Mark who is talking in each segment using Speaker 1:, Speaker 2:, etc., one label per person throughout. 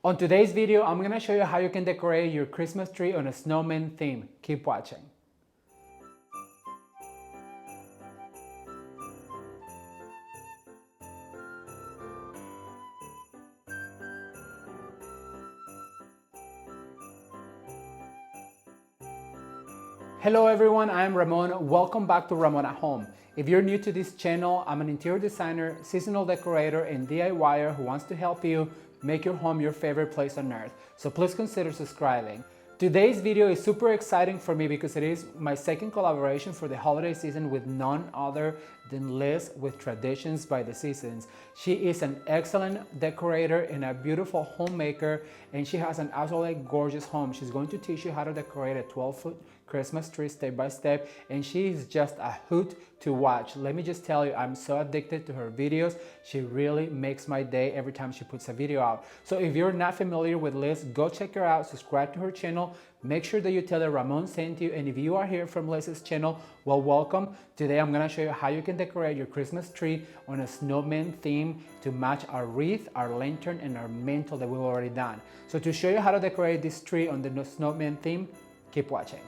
Speaker 1: On today's video, I'm going to show you how you can decorate your Christmas tree on a snowman theme. Keep watching. Hello everyone, I am Ramon. Welcome back to Ramon at Home. If you're new to this channel, I'm an interior designer, seasonal decorator, and DIYer who wants to help you make your home your favorite place on earth. So please consider subscribing. Today's video is super exciting for me because it is my second collaboration for the holiday season with none other than Liz with Traditions by the Seasons. She is an excellent decorator and a beautiful homemaker, and she has an absolutely gorgeous home. She's going to teach you how to decorate a 12-foot Christmas tree step by step, and she is just a hoot to watch. Let me just tell you, I'm so addicted to her videos. She really makes my day every time she puts a video out. So if you're not familiar with Liz, go check her out, subscribe to her channel. Make sure that you tell her Ramon sent you, and if you are here from Liz's channel, well, welcome. Today I'm gonna show you how you can decorate your Christmas tree on a snowman theme to match our wreath, our lantern, and our mantle that we've already done. So to show you how to decorate this tree on the snowman theme, keep watching.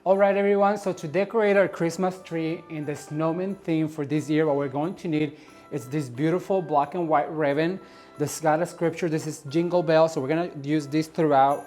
Speaker 1: All right, everyone, so to decorate our Christmas tree in the snowman theme for this year, what we're going to need is this beautiful black and white ribbon. This got a scripture. This is Jingle Bell, so we're gonna use this throughout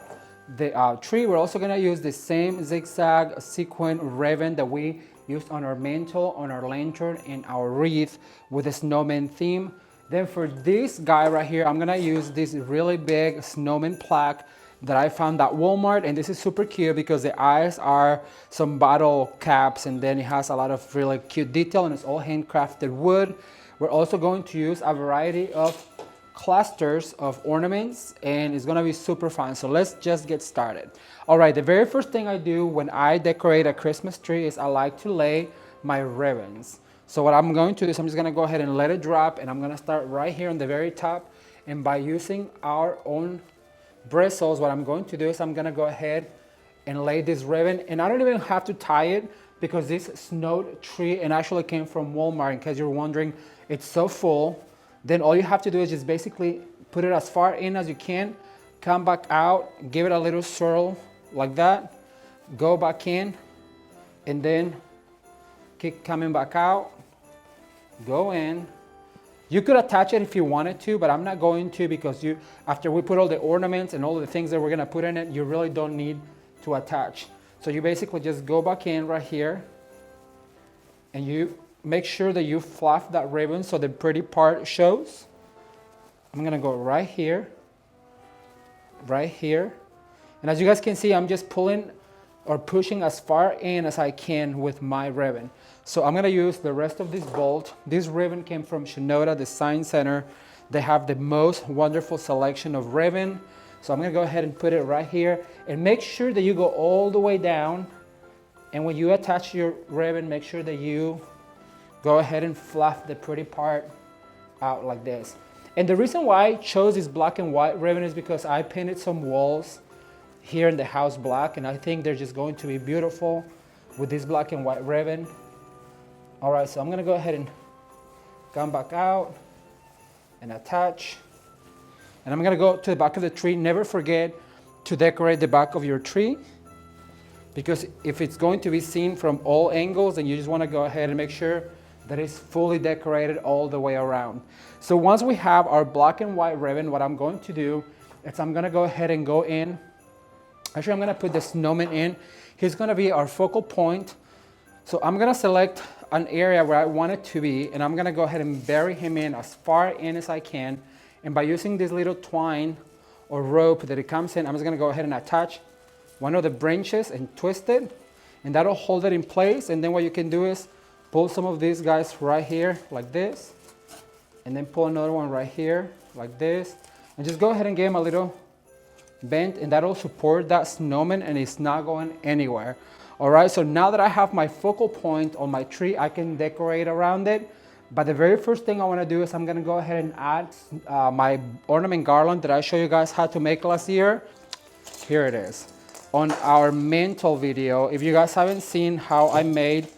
Speaker 1: the tree. We're also gonna use the same zigzag sequin ribbon that we used on our mantle, on our lantern, and our wreath with the snowman theme. Then for this guy right here, I'm gonna use this really big snowman plaque that I found at Walmart, and this is super cute because the eyes are some bottle caps, and then it has a lot of really cute detail, and it's all handcrafted wood. We're also going to use a variety of clusters of ornaments, and it's gonna be super fun. So let's just get started. All right, the very first thing I do when I decorate a Christmas tree is I like to lay my ribbons. So what I'm going to do is I'm just gonna go ahead and let it drop, and I'm gonna start right here on the very top, and by using our own bristles, what I'm going to do is I'm gonna go ahead and lay this ribbon, and I don't even have to tie it because this snowed tree and actually came from Walmart, in case you're wondering. It's so full. Then all you have to do is just basically put it as far in as you can, come back out, give it a little swirl like that, go back in, and then keep coming back out, go in. You could attach it if you wanted to, but I'm not going to, because after we put all the ornaments and all the things that we're gonna put in it, you really don't need to attach. So you basically just go back in right here, and you make sure that you fluff that ribbon so the pretty part shows. I'm gonna go right here, and as you guys can see, I'm just pulling or pushing as far in as I can with my ribbon. So I'm gonna use the rest of this bolt. This ribbon came from Shinoda Design Center. They have the most wonderful selection of ribbon. So I'm gonna go ahead and put it right here, and make sure that you go all the way down. And when you attach your ribbon, make sure that you go ahead and fluff the pretty part out like this. And the reason why I chose this black and white ribbon is because I painted some walls here in the house black, and I think they're just going to be beautiful with this black and white ribbon. All right, so I'm gonna go ahead and come back out and attach. And I'm gonna go to the back of the tree. Never forget to decorate the back of your tree, because if it's going to be seen from all angles, then you just wanna go ahead and make sure that it's fully decorated all the way around. So once we have our black and white ribbon, what I'm going to do is I'm gonna go ahead and go in. Actually, I'm gonna put the snowman in. He's gonna be our focal point. So I'm gonna select an area where I want it to be, and I'm gonna go ahead and bury him in as far in as I can. And by using this little twine or rope that it comes in, I'm just gonna go ahead and attach one of the branches and twist it, and that'll hold it in place. And then what you can do is pull some of these guys right here like this, and then pull another one right here like this, and just go ahead and give them a little bend, and that'll support that snowman and it's not going anywhere. All right, so now that I have my focal point on my tree, I can decorate around it. But the very first thing I want to do is I'm going to go ahead and add my ornament garland that I showed you guys how to make last year. Here it is. On our mantle video, if you guys haven't seen how I made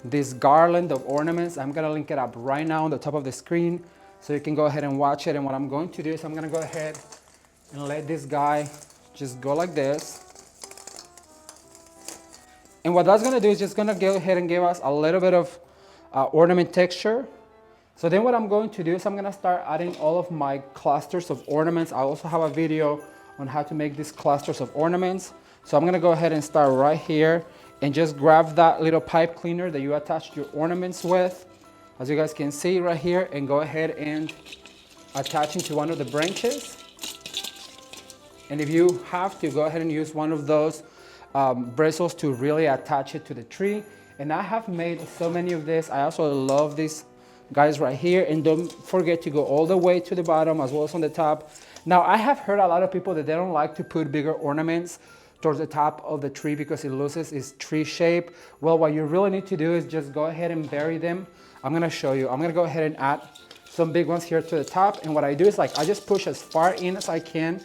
Speaker 1: this garland of ornaments, I'm going to link it up right now on the top of the screen so you can go ahead and watch it. And what I'm going to do is I'm going to go ahead and let this guy just go like this. And what that's going to do is just going to go ahead and give us a little bit of ornament texture. So then what I'm going to do is I'm going to start adding all of my clusters of ornaments. I also have a video on how to make these clusters of ornaments. So I'm going to go ahead and start right here and just grab that little pipe cleaner that you attached your ornaments with, as you guys can see right here, and go ahead and attach it to one of the branches. And if you have to, go ahead and use one of those bristles to really attach it to the tree. And I have made so many of this. I also love these guys right here. And don't forget to go all the way to the bottom as well as on the top. Now, I have heard a lot of people that they don't like to put bigger ornaments towards the top of the tree because it loses its tree shape. Well, what you really need to do is just go ahead and bury them. I'm gonna show you. I'm gonna go ahead and add some big ones here to the top. And what I do is I just push as far in as I can,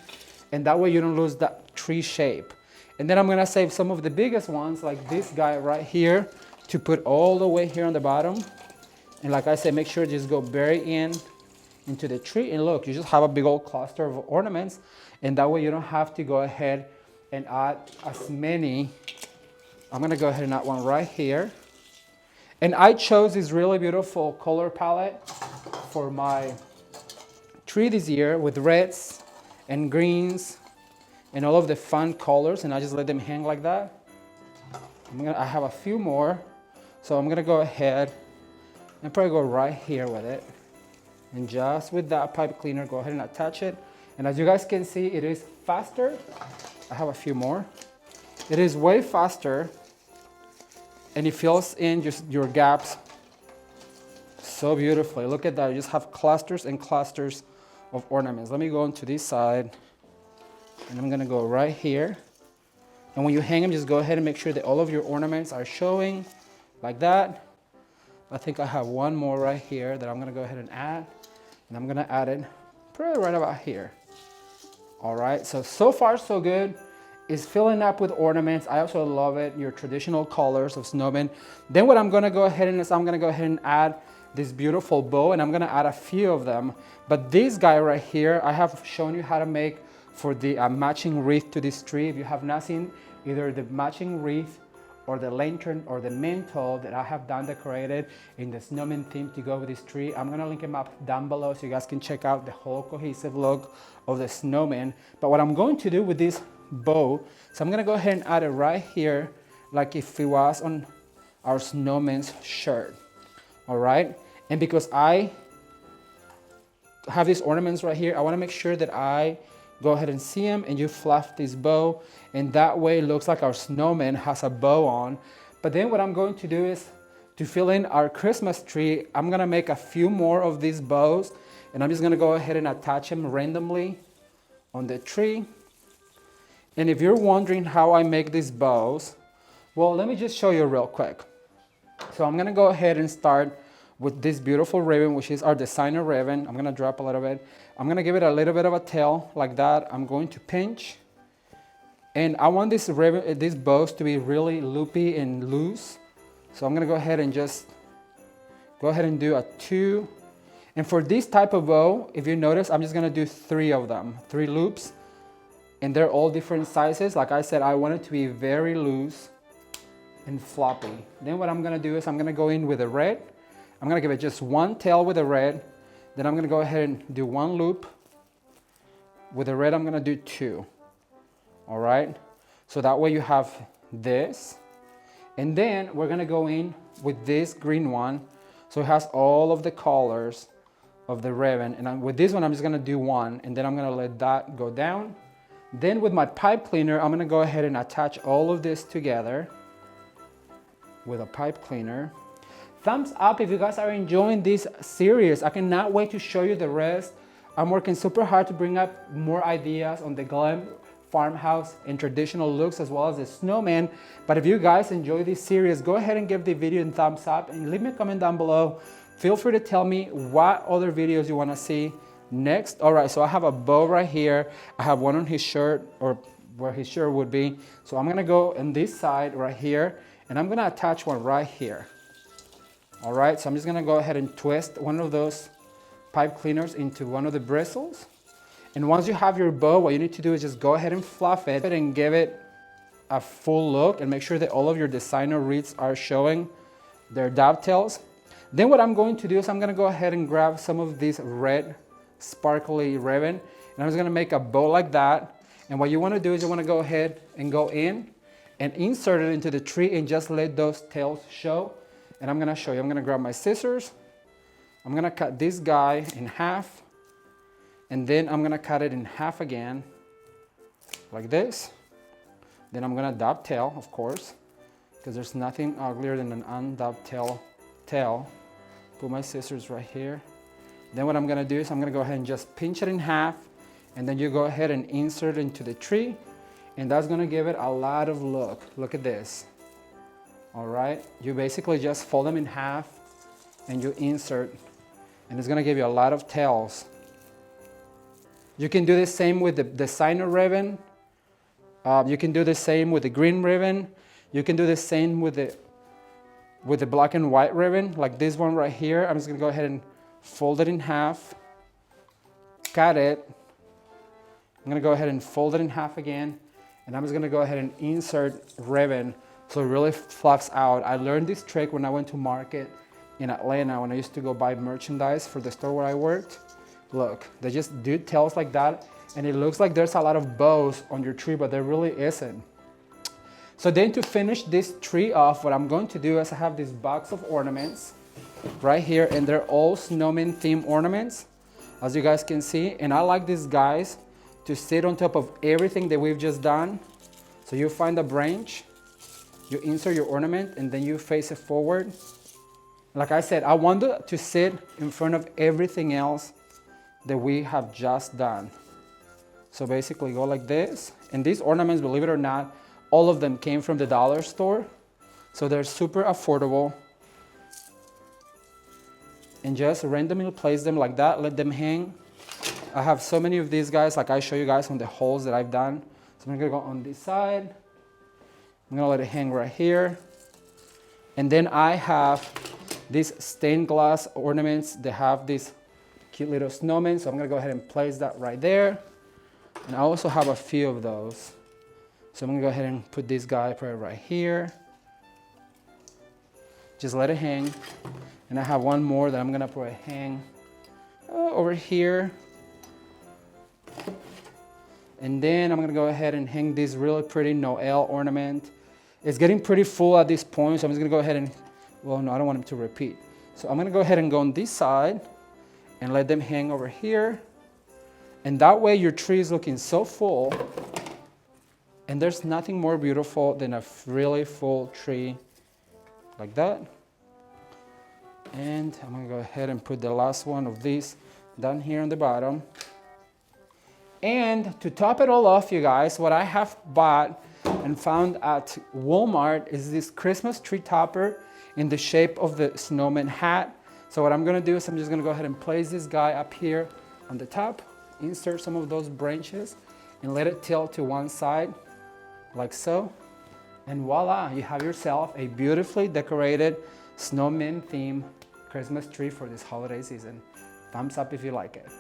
Speaker 1: and that way you don't lose that tree shape. And then I'm gonna save some of the biggest ones, like this guy right here, to put all the way here on the bottom. And like I said, make sure just go very into the tree. And look, you just have a big old cluster of ornaments. And that way you don't have to go ahead and add as many. I'm gonna go ahead and add one right here. And I chose this really beautiful color palette for my tree this year with reds and greens and all of the fun colors, and I just let them hang like that. I have a few more, so I'm gonna go ahead and probably go right here with it. And just with that pipe cleaner, go ahead and attach it. And as you guys can see, it is faster. I have a few more. It is way faster, and it fills in just your gaps so beautifully. Look at that, you just have clusters and clusters of ornaments. Let me go into this side, and I'm gonna go right here. And when you hang them, just go ahead and make sure that all of your ornaments are showing like that. I think I have one more right here that I'm gonna go ahead and add. And I'm gonna add it probably right about here. All right, so far so good. It's filling up with ornaments. I also love it, your traditional colors of snowmen. Then what I'm gonna go ahead and add this beautiful bow, and I'm gonna add a few of them. But this guy right here, I have shown you how to make for the matching wreath to this tree. If you have not seen either the matching wreath or the lantern or the mantle that I have done decorated in the snowman theme to go with this tree, I'm gonna link them up down below so you guys can check out the whole cohesive look of the snowman. But what I'm going to do with this bow, so I'm gonna go ahead and add it right here like if it was on our snowman's shirt. All right, and because I have these ornaments right here, I wanna make sure that I go ahead and see them, and you fluff this bow, and that way it looks like our snowman has a bow on. But then what I'm going to do is to fill in our Christmas tree, I'm gonna make a few more of these bows, and I'm just gonna go ahead and attach them randomly on the tree. And if you're wondering how I make these bows, well, let me just show you real quick. So I'm gonna go ahead and start with this beautiful ribbon, which is our designer ribbon. I'm gonna drop a little bit. I'm gonna give it a little bit of a tail like that. I'm going to pinch. And I want this ribbon, these bows to be really loopy and loose. So I'm gonna go ahead and just go ahead and do a 2. And for this type of bow, if you notice, I'm just gonna do 3 of them, 3 loops. And they're all different sizes. Like I said, I want it to be very loose and floppy. Then what I'm gonna do is I'm gonna go in with a red. I'm gonna give it just 1 tail with a red. Then I'm gonna go ahead and do 1 loop. With the red, I'm gonna do 2. All right? So that way you have this. And then we're gonna go in with this green one. So it has all of the colors of the ribbon. And with this one, I'm just gonna do 1. And then I'm gonna let that go down. Then with my pipe cleaner, I'm gonna go ahead and attach all of this together with a pipe cleaner. Thumbs up if you guys are enjoying this series. I cannot wait to show you the rest. I'm working super hard to bring up more ideas on the glam farmhouse and traditional looks, as well as the snowman. But if you guys enjoy this series, go ahead and give the video a thumbs up and leave me a comment down below. Feel free to tell me what other videos you want to see next. All right, so I have a bow right here. I have one on his shirt, or where his shirt would be. So I'm gonna go on this side right here, and I'm gonna attach one right here. All right, so I'm just gonna go ahead and twist one of those pipe cleaners into one of the bristles. And once you have your bow, what you need to do is just go ahead and fluff it and give it a full look, and make sure that all of your designer wreaths are showing their dovetails. Then what I'm going to do is I'm gonna go ahead and grab some of this red sparkly ribbon, and I'm just gonna make a bow like that. And what you wanna do is you wanna go ahead and go in and insert it into the tree and just let those tails show. And I'm gonna show you. I'm gonna grab my scissors. I'm gonna cut this guy in half, and then I'm gonna cut it in half again, like this. Then I'm gonna dovetail, of course, because there's nothing uglier than an undovetail tail. Put my scissors right here. Then what I'm gonna do is I'm gonna go ahead and just pinch it in half, and then you go ahead and insert it into the tree, and that's gonna give it a lot of look. Look at this. All right, you basically just fold them in half and you insert, and it's gonna give you a lot of tails. You can do the same with the designer ribbon. You can do the same with the green ribbon. You can do the same with the black and white ribbon, like this one right here. I'm just gonna go ahead and fold it in half, cut it. I'm gonna go ahead and fold it in half again, and I'm just gonna go ahead and insert ribbon so it really fluffs out. I learned this trick when I went to market in Atlanta, when I used to go buy merchandise for the store where I worked. Look, they just do tails like that, and it looks like there's a lot of bows on your tree, but there really isn't. So then to finish this tree off, what I'm going to do is I have this box of ornaments right here, and they're all snowman theme ornaments, as you guys can see. And I like these guys to sit on top of everything that we've just done. So you find a branch, you insert your ornament, and then you face it forward. Like I said, I want it to sit in front of everything else that we have just done. So basically go like this. And these ornaments, believe it or not, all of them came from the dollar store. So they're super affordable. And just randomly place them like that, let them hang. I have so many of these guys, like I show you guys on the holes that I've done. So I'm gonna go on this side. I'm gonna let it hang right here. And then I have these stained glass ornaments that have these cute little snowmen. So I'm gonna go ahead and place that right there. And I also have a few of those. So I'm gonna go ahead and put this guy right here. Just let it hang. And I have one more that I'm gonna put a hang over here. And then I'm gonna go ahead and hang this really pretty Noel ornament. It's getting pretty full at this point, so I'm just gonna go ahead and, well, no, I don't want them to repeat. So I'm gonna go ahead and go on this side and let them hang over here. And that way your tree is looking so full, and there's nothing more beautiful than a really full tree like that. And I'm gonna go ahead and put the last one of these down here on the bottom. And to top it all off, you guys, what I have bought and found at Walmart is this Christmas tree topper in the shape of the snowman hat. So what I'm gonna do is I'm just gonna go ahead and place this guy up here on the top, insert some of those branches, and let it tilt to one side, like so. And voila, you have yourself a beautifully decorated snowman theme Christmas tree for this holiday season. Thumbs up if you like it.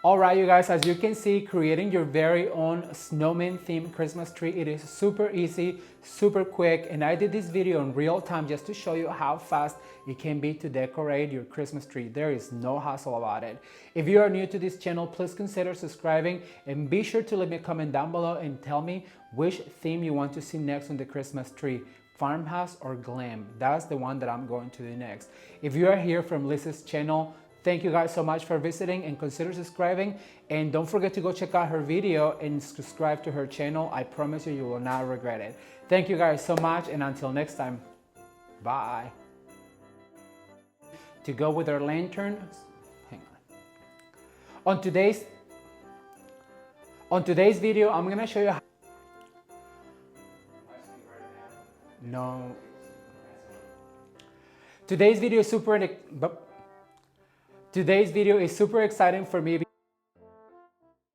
Speaker 1: All right, you guys, as you can see, creating your very own snowman themed Christmas tree, it is super easy, super quick, and I did this video in real time just to show you how fast it can be to decorate your Christmas tree. There is no hassle about it. If you are new to this channel, please consider subscribing and be sure to leave me a comment down below and tell me which theme you want to see next on the Christmas tree. Farmhouse or glam? That's the one that I'm going to do next. If you are here from Liz's channel, thank you guys so much for visiting and consider subscribing. And don't forget to go check out her video and subscribe to her channel. I promise you, you will not regret it. Thank you guys so much, and until next time, bye. To go with our lantern, hang on. On today's video, I'm gonna show you how. No. Today's video is super exciting for me.